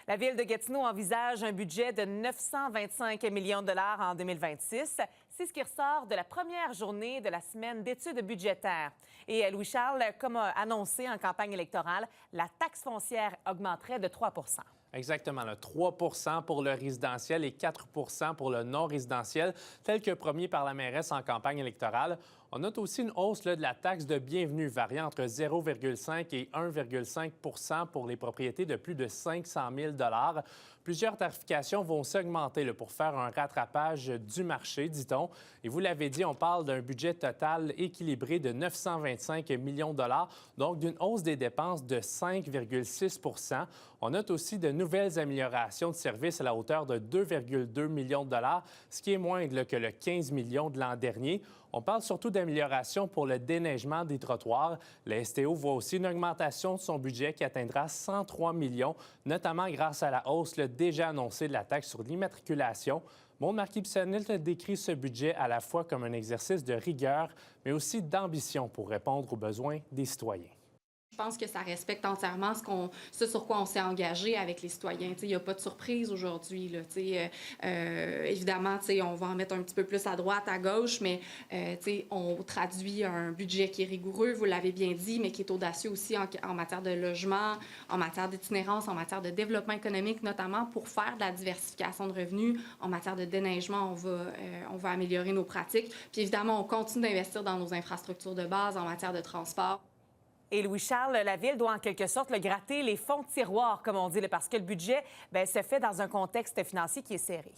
La Ville de Gatineau envisage un budget de 925 millions de dollars en 2026. C'est ce qui ressort de la première journée de la semaine d'études budgétaires. Et Louis-Charles, comme annoncé en campagne électorale, la taxe foncière augmenterait de 3 Exactement, là, 3 pour le résidentiel et 4 pour le non-résidentiel, tel que promis par la mairesse en campagne électorale. On note aussi une hausse de la taxe de bienvenue variant entre 0,5 et 1,5 pour les propriétés de plus de 500 000 $ Plusieurs tarifications vont aussi augmenter pour faire un rattrapage du marché, dit-on. Et vous l'avez dit, on parle d'un budget total équilibré de 925 millions de dollars, donc d'une hausse des dépenses de 5,6 On note aussi de nouvelles améliorations de services à la hauteur de 2,2 millions de dollars, ce qui est moindre que le 15 millions de l'an dernier. On parle surtout d'amélioration pour le déneigement des trottoirs. Le STO voit aussi une augmentation de son budget qui atteindra 103 millions, notamment grâce à la hausse déjà annoncée de la taxe sur l'immatriculation. Maud Marquis-Bissonnette décrit ce budget à la fois comme un exercice de rigueur, mais aussi d'ambition pour répondre aux besoins des citoyens. Je pense que ça respecte entièrement ce sur quoi on s'est engagé avec les citoyens. Il n'y a pas de surprise aujourd'hui. Évidemment, on va en mettre un petit peu plus à droite, à gauche, mais on traduit un budget qui est rigoureux, vous l'avez bien dit, mais qui est audacieux aussi en matière de logement, en matière d'itinérance, en matière de développement économique, notamment pour faire de la diversification de revenus. En matière de déneigement, on va améliorer nos pratiques. Puis évidemment, on continue d'investir dans nos infrastructures de base en matière de transport. Et Louis-Charles, la Ville doit en quelque sorte gratter les fonds de tiroir, comme on dit, parce que le budget se fait dans un contexte financier qui est serré.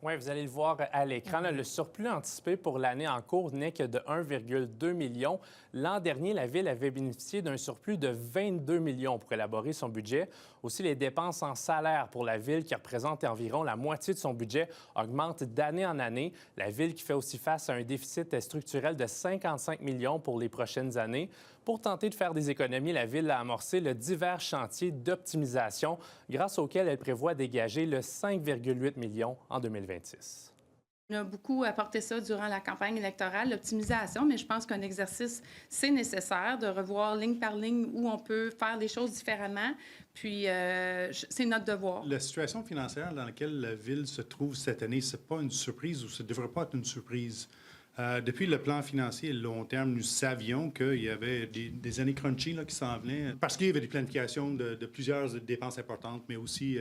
Oui, vous allez le voir à l'écran. Le surplus anticipé pour l'année en cours n'est que de 1,2 million. L'an dernier, la Ville avait bénéficié d'un surplus de 22 millions pour élaborer son budget. Aussi, les dépenses en salaire pour la Ville, qui représentent environ la moitié de son budget, augmentent d'année en année. La Ville qui fait aussi face à un déficit structurel de 55 millions pour les prochaines années. Pour tenter de faire des économies, la Ville a amorcé divers chantiers d'optimisation grâce auxquels elle prévoit dégager 5,8 millions en 2026. On a beaucoup apporté ça durant la campagne électorale, l'optimisation, mais je pense qu'un exercice, c'est nécessaire de revoir ligne par ligne où on peut faire les choses différemment. Puis, c'est notre devoir. La situation financière dans laquelle la Ville se trouve cette année, ce n'est pas une surprise ou ça ne devrait pas être une surprise. Depuis le plan financier long terme, nous savions qu'il y avait des années crunchy qui s'en venaient parce qu'il y avait des planifications de plusieurs dépenses importantes, mais aussi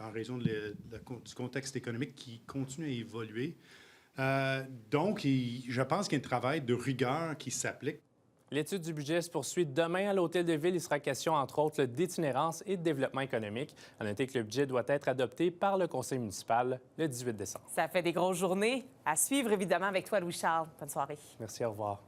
en raison du contexte économique qui continue à évoluer. Donc, je pense qu'il y a un travail de rigueur qui s'applique. L'étude du budget se poursuit demain à l'Hôtel de Ville. Il sera question, entre autres, d'itinérance et de développement économique. À noter que le budget doit être adopté par le conseil municipal le 18 décembre. Ça fait des grosses journées. À suivre, évidemment, avec toi, Louis-Charles. Bonne soirée. Merci, au revoir.